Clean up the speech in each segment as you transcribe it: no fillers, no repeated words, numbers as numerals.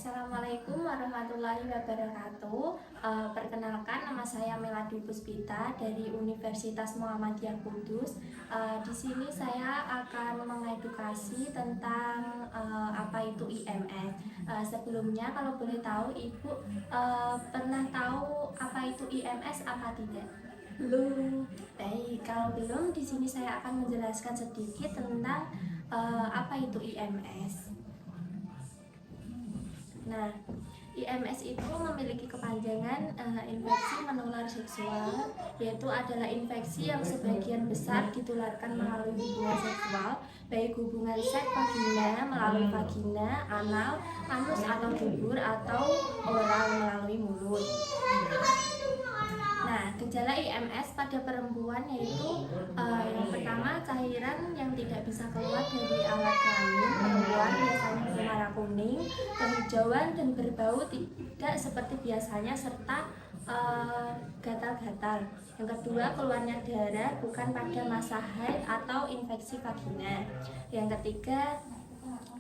Assalamualaikum warahmatullahi wabarakatuh. Perkenalkan, nama saya Melady Puspita dari Universitas Muhammadiyah Kudus. Di sini saya akan mengedukasi tentang apa itu IMS. Sebelumnya, kalau boleh tahu, Ibu pernah tahu apa itu IMS apa tidak? Belum. Baik, kalau belum, di sini saya akan menjelaskan sedikit tentang apa itu IMS. Nah, IMS itu memiliki kepanjangan infeksi menular seksual, yaitu adalah infeksi yang sebagian besar ditularkan melalui hubungan seksual, baik hubungan seks vagina melalui vagina, anal, anus atau dubur, atau oral melalui mulut. Nah, gejala IMS pada perempuan yaitu yang pertama, cairan yang tidak bisa keluar dari alat kelamin perempuan, biasanya berwarna kuning, kehijauan dan berbau tidak seperti biasanya, serta gatal-gatal. Yang kedua, keluarnya darah bukan pada masa haid atau infeksi vagina. Yang ketiga,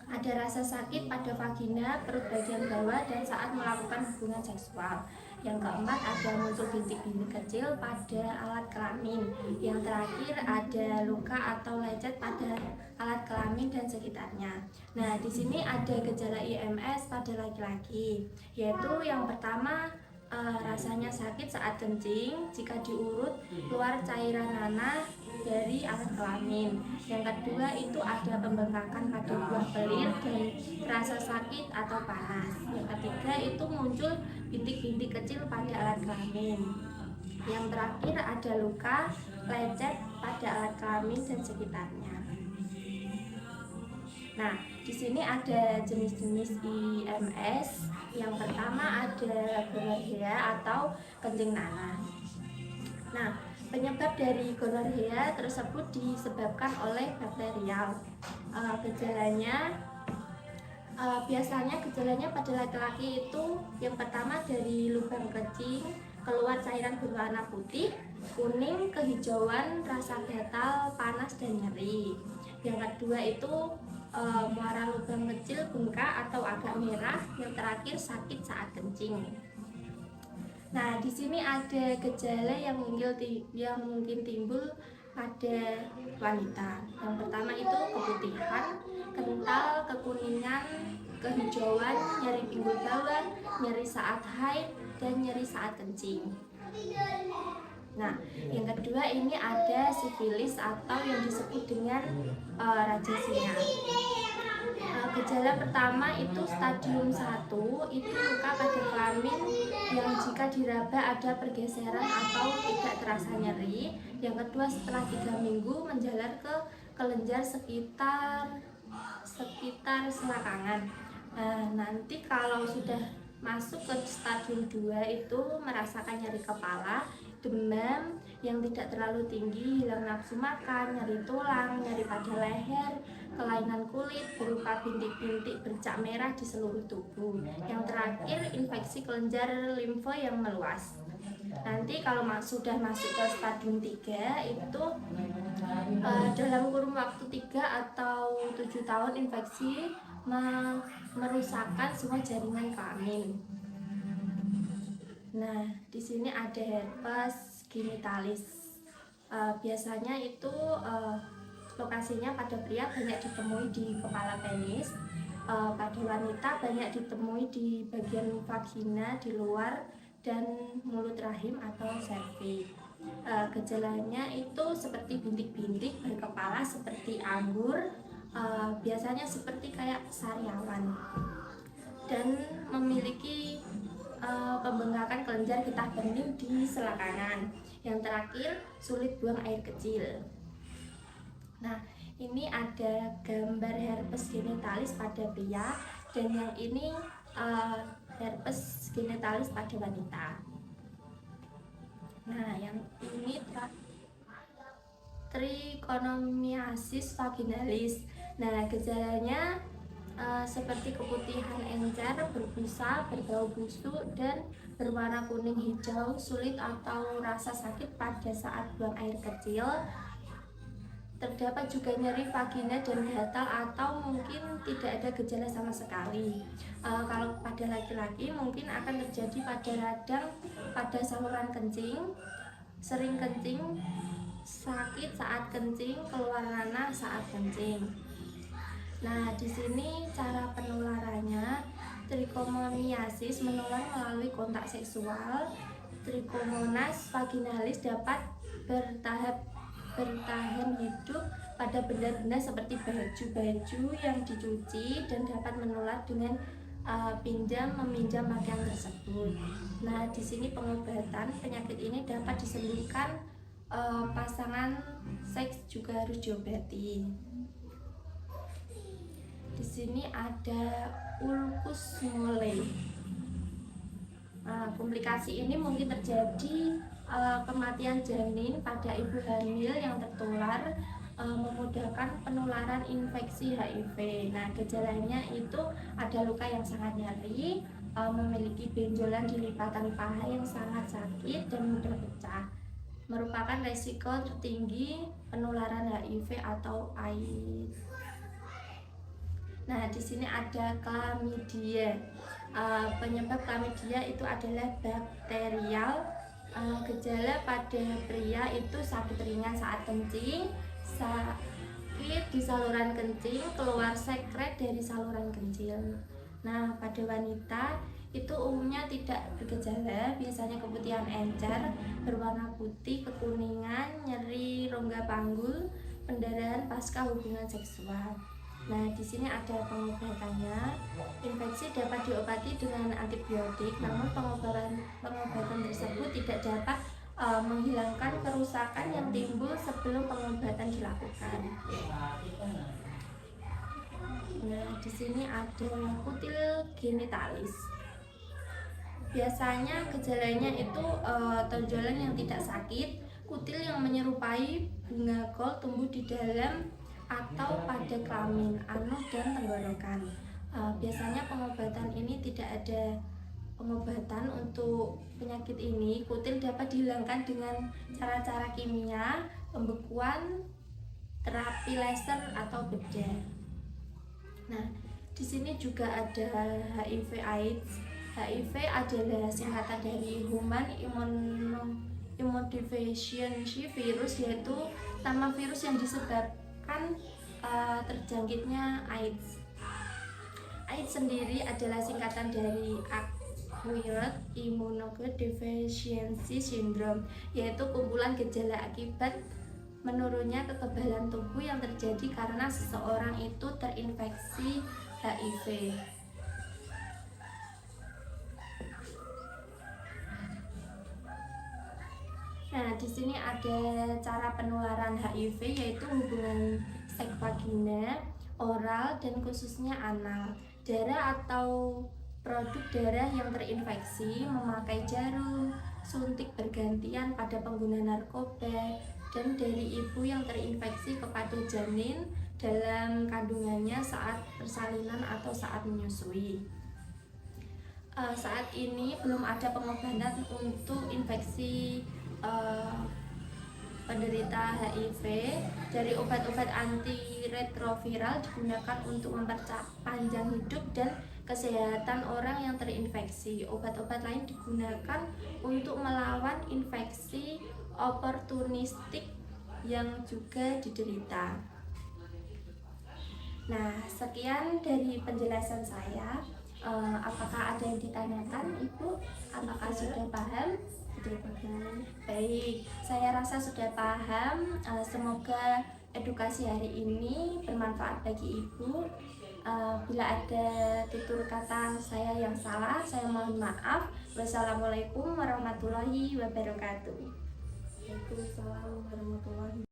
ada rasa sakit pada vagina, perut bagian bawah, dan saat melakukan hubungan seksual. Yang keempat, ada muncul bintik-bintik kecil pada alat kelamin. Yang terakhir, ada luka atau lecet pada alat kelamin dan sekitarnya. Nah, di sini ada gejala IMS pada laki-laki, yaitu yang pertama, rasanya sakit saat kencing jika diurut keluar cairan nanah dari alat kelamin. Yang kedua, itu ada pembengkakan pada buah pelir dan rasa sakit atau panas. Yang ketiga, itu muncul bintik-bintik kecil pada alat kelamin. Yang terakhir, ada luka lecet pada alat kelamin dan sekitarnya. Nah, di sini ada jenis-jenis IMS. Yang pertama ada gonorrhea atau kencing nanah. Nah, penyebab dari gonorrhea tersebut disebabkan oleh bakterial. Biasanya gejalanya pada laki-laki itu yang pertama dari lubang kencing keluar cairan berwarna putih, kuning, kehijauan, rasa gatal, panas dan nyeri. Yang kedua itu muara lubang kecil, bengkak atau agak merah. Yang terakhir, sakit saat kencing. Nah, di sini ada gejala yang mungkin timbul pada wanita. Yang pertama itu keputihan, kental, kekuningan, kehijauan, nyeri pinggul bawah, nyeri saat haid, dan nyeri saat kencing. Nah, yang kedua ini ada sifilis atau yang disebut dengan raja singa. Gejala pertama itu stadium 1, itu luka pada kelamin yang jika diraba ada pergeseran atau tidak terasa nyeri. Yang kedua, setelah 3 minggu menjalar ke kelenjar sekitar selangkangan. Nanti kalau sudah masuk ke stadium 2 itu merasakan nyeri kepala, demam yang tidak terlalu tinggi, hilang nafsu makan, nyeri tulang, nyeri pada leher, kelainan kulit berupa bintik-bintik bercak merah di seluruh tubuh. Yang terakhir, infeksi kelenjar limfe yang meluas. Nanti kalau sudah masuk ke stadium 3 itu dalam kurun waktu 3 atau 7 tahun infeksi merusakkan semua jaringan kelamin. Nah, di sini ada herpes genitalis. Biasanya itu lokasinya pada pria banyak ditemui di kepala penis, pada wanita banyak ditemui di bagian vagina di luar dan mulut rahim atau serviks. Gejalanya itu seperti bintik-bintik berkepala seperti anggur, biasanya seperti kayak sariawan, dan memiliki pembengkakan kelenjar getah bening di selangkangan. Yang terakhir, sulit buang air kecil. Nah, ini ada gambar herpes genitalis pada pria, dan yang ini herpes genitalis pada wanita. Nah, yang ini trichomoniasis vaginalis. Nah, gejalanya seperti keputihan encer, berbusa, berbau busuk, dan berwarna kuning hijau, sulit atau rasa sakit pada saat buang air kecil. Terdapat juga nyeri vagina dan gatal atau mungkin tidak ada gejala sama sekali. Kalau pada laki-laki mungkin akan terjadi pada radang pada saluran kencing, sering kencing, sakit saat kencing, keluar nanah saat kencing. Nah, di sini cara penularannya, trichomoniasis menular melalui kontak seksual. Trichomonas vaginalis dapat bertahan hidup pada benda-benda seperti baju-baju yang dicuci dan dapat menular dengan meminjam pakaian tersebut. Nah, di sini pengobatan penyakit ini dapat disembuhkan, pasangan seks juga harus diobati. Di sini ada ulcus mole. Komplikasi ini mungkin terjadi kematian janin pada ibu hamil yang tertular, memudahkan penularan infeksi HIV. Nah, gejalanya itu ada luka yang sangat nyeri, memiliki benjolan di lipatan paha yang sangat sakit dan mudah pecah, merupakan resiko tertinggi penularan HIV atau AIDS. Nah, di sini ada chlamydia. Penyebab chlamydia itu adalah bakterial. Gejala pada pria itu sakit ringan saat kencing, sakit di saluran kencing, keluar sekret dari saluran kencing. Nah, pada wanita itu umumnya tidak bergejala, biasanya keputihan encer berwarna putih, kekuningan, nyeri rongga panggul, pendarahan pasca hubungan seksual. Nah, di sini ada pengobatannya. Infeksi dapat diobati dengan antibiotik, namun pengobatan tersebut tidak dapat menghilangkan kerusakan yang timbul sebelum pengobatan dilakukan. Nah, di sini ada kutil genitalis. Biasanya gejalanya itu tonjolan yang tidak sakit, kutil yang menyerupai bunga kol tumbuh di dalam atau pada kelamin, anus dan tenggorokan. Biasanya pengobatan ini tidak ada pengobatan untuk penyakit ini. Kutil dapat dihilangkan dengan cara-cara kimia, pembekuan, terapi laser atau bedah. Nah, di sini juga ada HIV/AIDS. HIV adalah singkatan dari Human Immunodeficiency Virus, yaitu nama virus yang disebabkan terjangkitnya AIDS. AIDS sendiri adalah singkatan dari Acquired Immunodeficiency Syndrome, yaitu kumpulan gejala akibat menurunnya kekebalan tubuh yang terjadi karena seseorang itu terinfeksi HIV. Nah, di sini ada cara penularan HIV, yaitu hubungan seks vagina, oral, dan khususnya anal. Darah atau produk darah yang terinfeksi, memakai jarum, suntik bergantian pada pengguna narkoba, dan dari ibu yang terinfeksi kepada janin dalam kandungannya saat persalinan atau saat menyusui. Saat ini belum ada pengobatan untuk infeksi penderita HIV. Dari obat-obat antiretroviral digunakan untuk memperpanjang hidup dan kesehatan orang yang terinfeksi. Obat-obat lain digunakan untuk melawan infeksi oportunistik yang juga diderita. Nah, sekian dari penjelasan saya. Apakah ada yang ditanyakan, Ibu? Apakah sudah paham? Baik, saya rasa sudah paham. Semoga edukasi hari ini bermanfaat bagi Ibu. Bila ada tutur kata saya yang salah, saya mohon maaf. Wassalamualaikum warahmatullahi wabarakatuh. Waalaikumsalam warahmatullahi wabarakatuh.